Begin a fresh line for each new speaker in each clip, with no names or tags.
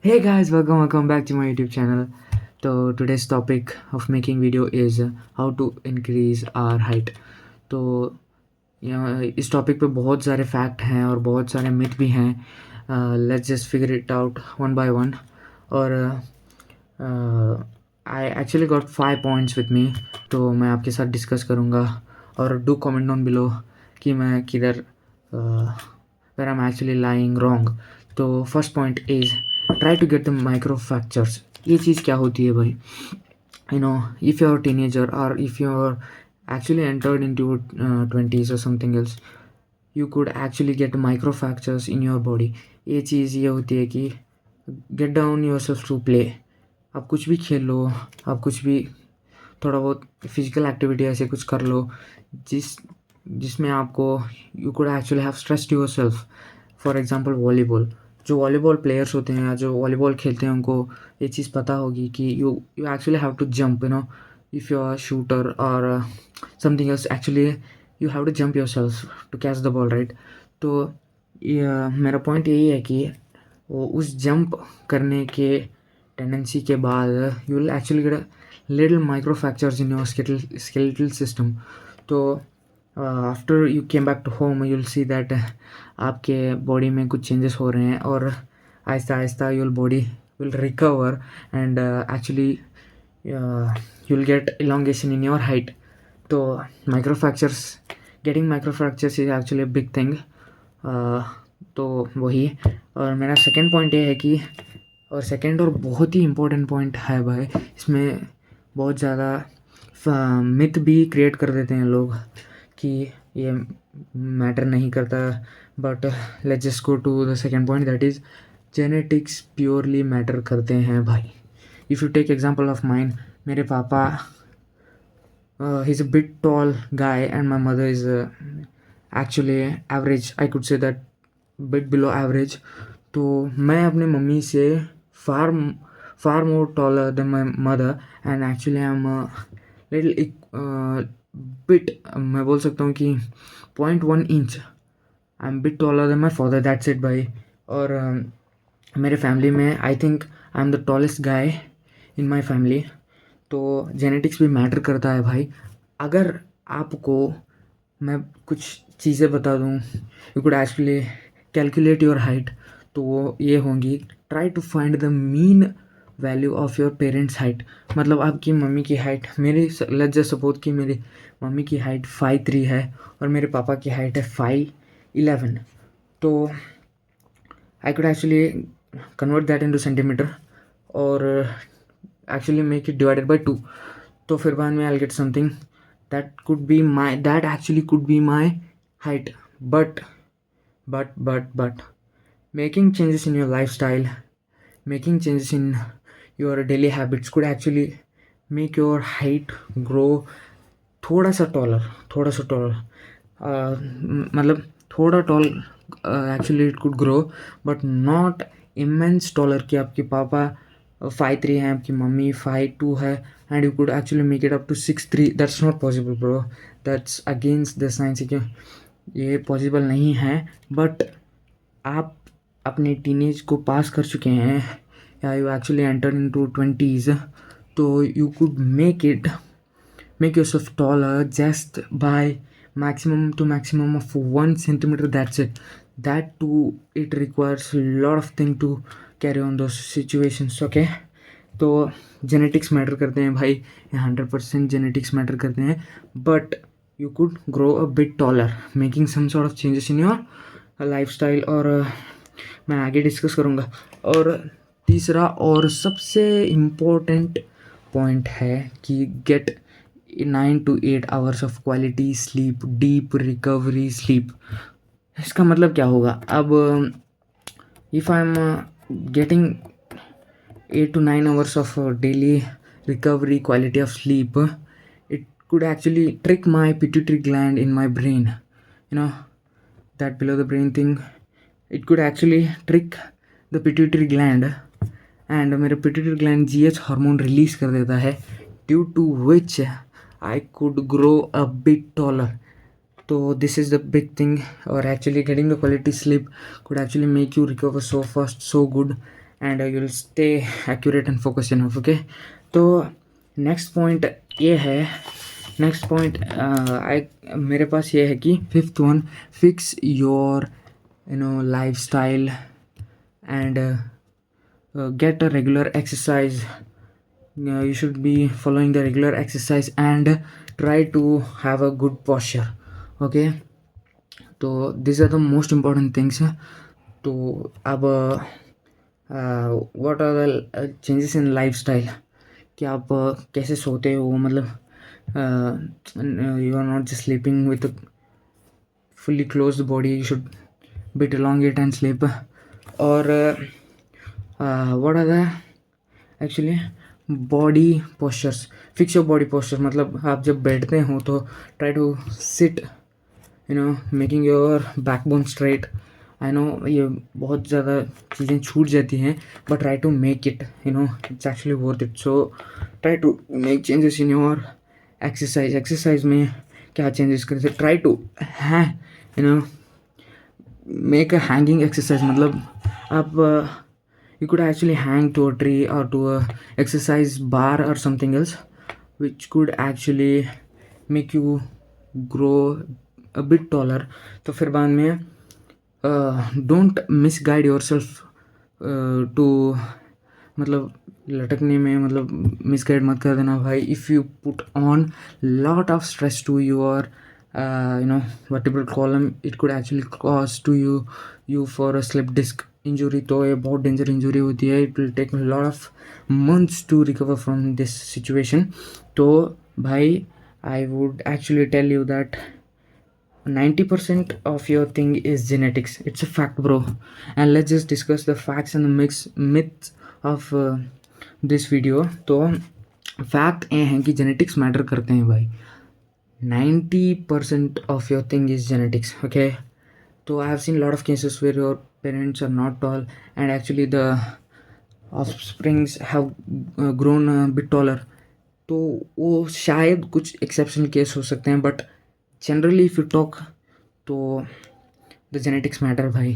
Hey guys, welcome back to my YouTube channel. तो today's topic of making video is how to increase our height. तो यहाँ इस topic पे बहुत सारे फैक्ट हैं और बहुत सारे मिथ भी हैं. Let's just figure it out one by one. और I actually got 5 points with me, तो मैं आपके साथ डिस्कस करूँगा. और डू कमेंट ऑन बिलो कि मैं किधर where I am actually lying wrong. तो first point is try to get the micro fractures. ये चीज़ क्या होती है भाई? If you're a teenager or if you're actually entered into 20s or something else, you could actually get microfractures in your body. ये चीज़ ये होती है कि get down yourself to play. आप कुछ भी खेल लो, आप कुछ भी थोड़ा बहुत फिजिकल एक्टिविटी ऐसे कुछ कर लो जिसमें आपको you could actually have stressed your self. For example volleyball. जो वॉलीबॉल प्लेयर्स होते हैं या जो वॉलीबॉल खेलते हैं उनको ये चीज़ पता होगी कि you actually have to jump. If you are shooter और something else, actually you have to jump yourself to catch the ball, right? तो मेरा पॉइंट यही है कि वो उस जंप करने के टेंडेंसी के बाद you will actually get little micro fractures in your skeletal system. तो after you came back to home you will see that आपके बॉडी में कुछ चेंजेस हो रहे हैं और आहिस्ता आहिस्ता your body will recover and actually you will get elongation in your height. तो micro fractures, getting micro fractures is actually big thing. तो वही. और मेरा सेकेंड पॉइंट ये है कि, और सेकेंड और बहुत ही इम्पोर्टेंट पॉइंट है भाई, इसमें बहुत ज़्यादा मिथ भी क्रिएट कर देते हैं लोग कि ये मैटर नहीं करता. But let's just go to the second point, that is genetics purely matter करते हैं भाई. If you take example of mine, मेरे पापा he is a bit tall guy and my mother is actually average, I could say that bit below average. तो मैं अपने mummy से far more taller than my mother, and actually I'm a little bit, मैं बोल सकता हूँ कि 0.1 inch I am bit taller then my father, that's it भाई. और मेरे फैमिली में I think I am the tallest guy in my family. तो जेनेटिक्स भी मैटर करता है भाई. अगर आपको मैं कुछ चीज़ें बता दूँ, you could actually calculate your height. तो वो ये होंगी, try to find the mean value of your parents height. मतलब आपकी मम्मी की हाइट, मेरी लेट्स जस्ट सपोज कि मेरी मम्मी की हाइट 5'3" है और मेरे पापा की हाइट है 5'11". तो I could actually convert that into centimetre और actually make it divided by 2. तो फिर बाद में I get something that actually could be my height. But making changes in your lifestyle, making changes in your daily habits could actually make your height grow थोड़ा सा taller. मतलब थोड़ा tall actually it could grow, but not immense taller कि आपके पापा 5'3" हैं, आपकी mummy 5'2" है, and you could actually make it up to 6'3". That's not possible bro, that's against the science. ये पॉसिबल नहीं है. बट आप अपने टीनेज को पास कर चुके हैं या you actually enter into 20s, तो you could make yourself taller just by maximum of 1 centimeter, that's it. That too, it requires a lot of thing to carry on those situations. Okay, तो genetics matter करते हैं भाई, 100% genetics matter करते हैं. But you could grow a bit taller making some sort of changes in your lifestyle. और मैं आगे discuss करूँगा. और तीसरा और सबसे इम्पोर्टेंट पॉइंट है कि get 9 to 8 hours of quality sleep, deep recovery sleep. इसका मतलब क्या होगा? अब if I am getting 8 to 9 hours of daily recovery quality of sleep, it could actually trick my pituitary gland in my brain, that below the brain thing. It could actually trick the pituitary gland, and मेरे pituitary gland GH hormone release कर देता है, due to which I could grow a bit taller. So this is the big thing. Or actually getting the quality sleep could actually make you recover so fast, so good. And you will stay accurate and focus enough. Okay, तो next point ये है, next point मेरे पास ये है कि fifth one, fix your life style and get a regular exercise. You should be following the regular exercise and try to have a good posture. Okay, so these are the most important things. तो अब what are the changes in lifestyle, कि आप कैसे सोते हो, मतलब you are not just sleeping with a fully closed body, you should bit elongate and sleep. और what are the actually body postures, fix your body posture, मतलब आप जब बैठते हो तो try to sit, making your backbone straight. I know ये बहुत ज़्यादा चीज़ें छूट जाती हैं, but try to make it, it's actually worth it. So try to make changes in your exercise में क्या चेंजेस करते, try to make a hanging exercise, मतलब आप you could actually hang to a tree or to a exercise bar or something else, which could actually make you grow a bit taller. तो फिर बाद में don't misguide yourself to, मतलब लटकने में, मतलब मिसगाइड मत कर देना भाई. If you put on lot of stress to your vertebral column, it could actually cause to you for a slip disc injury. तो ये बहुत डेंजर इंजरी होती है. It will take lot of months to recover from this situation. तो भाई I would actually tell you that 90% of your thing is genetics. It's a fact, bro. And let's just discuss the facts and the myths of this video. तो fact ये हैं कि genetics matter करते हैं भाई. 90% of your thing is genetics. Okay, so I have seen a lot of cases where your parents are not tall and actually the offsprings have grown a bit taller. तो वो शायद कुछ exceptional case हो सकते हैं, but generally if you talk तो the genetics matter भाई.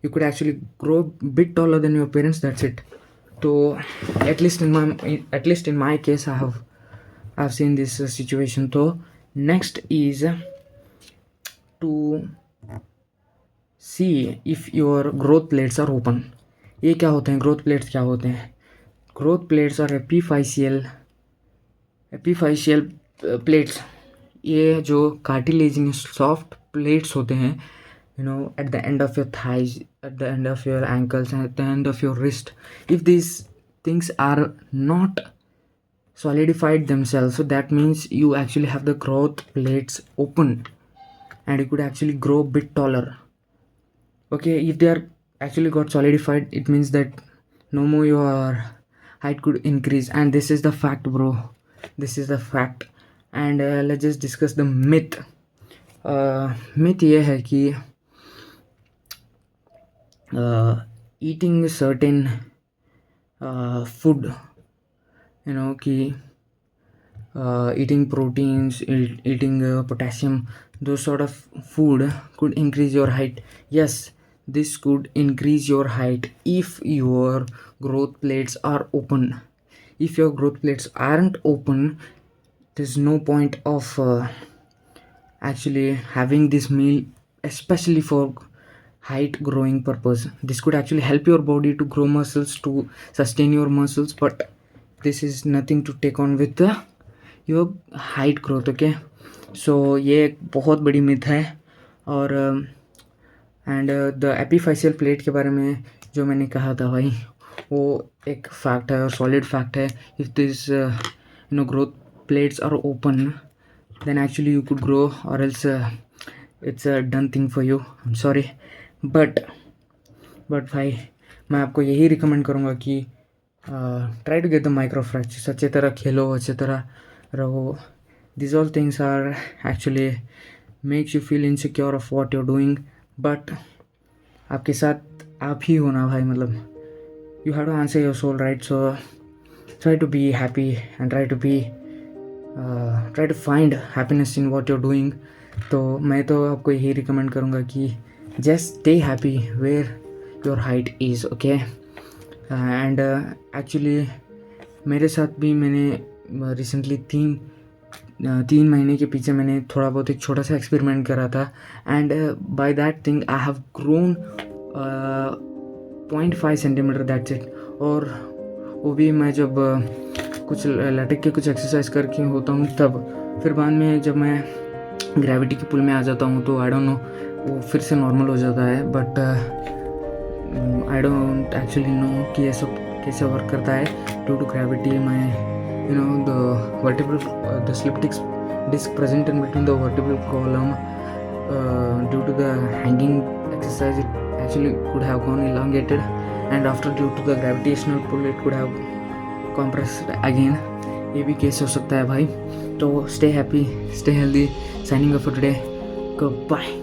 You could actually grow bit taller than your parents, that's it. तो at least in my case I have seen this situation. तो next is to see if your growth plates are open. ये क्या होते हैं growth plates, क्या होते हैं growth plates? और एपीफाइशियल प्लेट्स, ये जो कार्टिलेजिनस सॉफ्ट प्लेट्स होते हैं, at the end of your thighs, at the end of your ankles, and at the end of your wrist. If these things are not solidified themselves, so that means you actually have the growth plates open and you could actually grow a bit taller. Okay, if they are actually got solidified, it means that no more your height could increase. And this is the fact, bro. This is the fact. And let's just discuss the myth. Myth ये है कि eating certain food, कि eating proteins, eating potassium, those sort of food could increase your height. Yes, this could increase your height if your growth plates are open. If your growth plates aren't open, there's no point of actually having this meal, especially for height growing purpose. This could actually help your body to grow muscles, to sustain your muscles, but this is nothing to take on with your height growth. Okay, so ये एक बहुत बड़ी myth है. और and the एपीफाइशियल plate के बारे में जो मैंने कहा था भाई, वो एक फैक्ट है और सॉलिड फैक्ट है. If this growth plates are open, then actually you could grow, or else it's a done thing for you. I'm sorry, but भाई मैं आपको यही रिकमेंड करूँगा कि try to get the micro fractures. अच्छे तरह खेलो, अच्छे तरह रहो. This all things are actually makes you feel insecure of what you are doing, but आपके साथ आप ही होना भाई, मतलब you have to answer your soul, right? So try to be happy and try to find happiness in what you're doing. तो मैं तो आपको यही रिकमेंड करूँगा कि just stay happy where your height is. Okay, and actually मेरे साथ भी मैंने रिसेंटली 3 महीने के पीछे मैंने थोड़ा बहुत एक छोटा सा एक्सपेरिमेंट करा था, and by that thing I have grown 0.5 centimetre, that's it. और वो भी मैं जब कुछ लटक के कुछ एक्सरसाइज करके होता हूँ तब। फिर बाद में जब मैं ग्रेविटी के पुल में आ जाता हूँ तो आई डोंट नो वो फिर से नॉर्मल हो जाता है, but I don't actually know कि ये सब कैसे वर्क करता है। ड्यू टू ग्रेविटी मैं the vertebral the slip disc present in between the vertebral column, due to the hanging exercise it actually could have gone elongated, and after due to the gravitational pull it could have compressed again। ये भी case हो सकता है भाई। तो stay happy, stay healthy, signing off for today, goodbye।